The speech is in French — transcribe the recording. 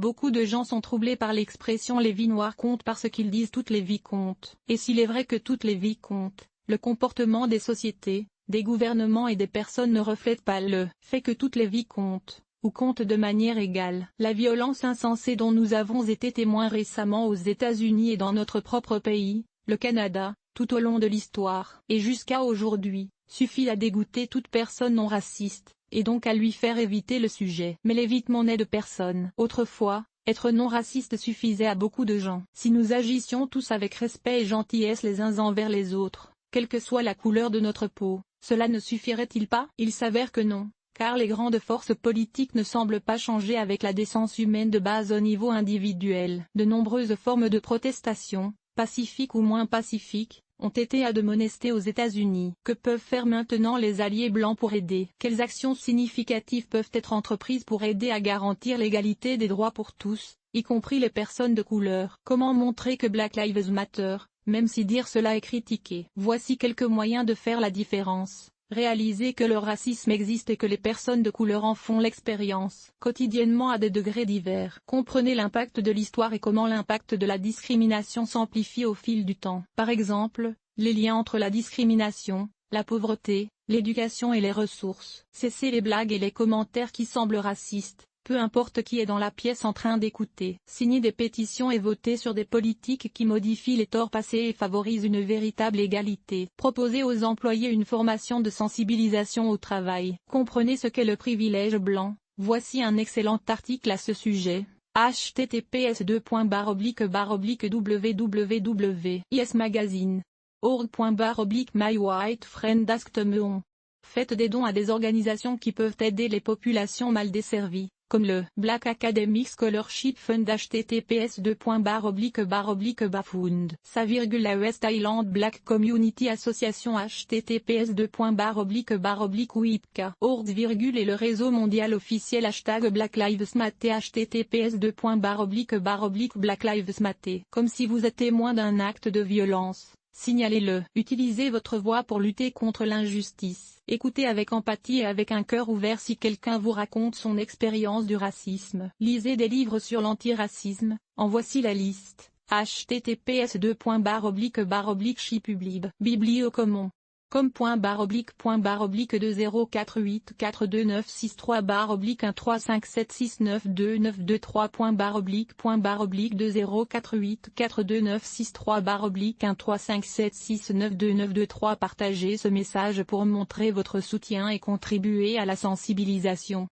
Beaucoup de gens sont troublés par l'expression « les vies noires comptent » parce qu'ils disent « toutes les vies comptent ». Et s'il est vrai que toutes les vies comptent, le comportement des sociétés, des gouvernements et des personnes ne reflète pas le fait que toutes les vies comptent, ou comptent de manière égale. La violence insensée dont nous avons été témoins récemment aux États-Unis et dans notre propre pays, le Canada, tout au long de l'histoire, et jusqu'à aujourd'hui, suffit à dégoûter toute personne non raciste, et donc à lui faire éviter le sujet. Mais l'évitement n'est de personne. Autrefois, être non raciste suffisait à beaucoup de gens. Si nous agissions tous avec respect et gentillesse les uns envers les autres, quelle que soit la couleur de notre peau, cela ne suffirait-il pas? Il s'avère que non, car les grandes forces politiques ne semblent pas changer avec la décence humaine de base au niveau individuel. De nombreuses formes de protestation, pacifiques ou moins pacifiques, ont été admonestées aux États-Unis. Que peuvent faire maintenant les alliés blancs pour aider? Quelles actions significatives peuvent être entreprises pour aider à garantir l'égalité des droits pour tous, y compris les personnes de couleur? Comment montrer que Black Lives Matter, même si dire cela est critiqué? Voici quelques moyens de faire la différence. Réaliser que le racisme existe et que les personnes de couleur en font l'expérience quotidiennement à des degrés divers. Comprenez l'impact de l'histoire et comment l'impact de la discrimination s'amplifie au fil du temps. Par exemple, les liens entre la discrimination, la pauvreté, l'éducation et les ressources. Cessez les blagues et les commentaires qui semblent racistes. Peu importe qui est dans la pièce en train d'écouter. Signez des pétitions et votez sur des politiques qui modifient les torts passés et favorisent une véritable égalité. Proposez aux employés une formation de sensibilisation au travail. Comprenez ce qu'est le privilège blanc. Voici un excellent article à ce sujet. https://www.ismagazine.org/my white friend asked me on. Faites des dons à des organisations qui peuvent aider les populations mal desservies, comme le Black Academic Scholarship Fund https://bafund. La West Island Black Community Association https://wipca.org, et le réseau mondial officiel #Black Lives Matter https://Black Lives Matter. Comme si vous êtes témoin d'un acte de violence, signalez-le. Utilisez votre voix pour lutter contre l'injustice. Écoutez avec empathie et avec un cœur ouvert si quelqu'un vous raconte son expérience du racisme. Lisez des livres sur l'antiracisme, en voici la liste. https://shipublib. Bibliocommons. com.//20484296692923.20484296692923. Partagez ce message pour montrer votre soutien et contribuer à la sensibilisation.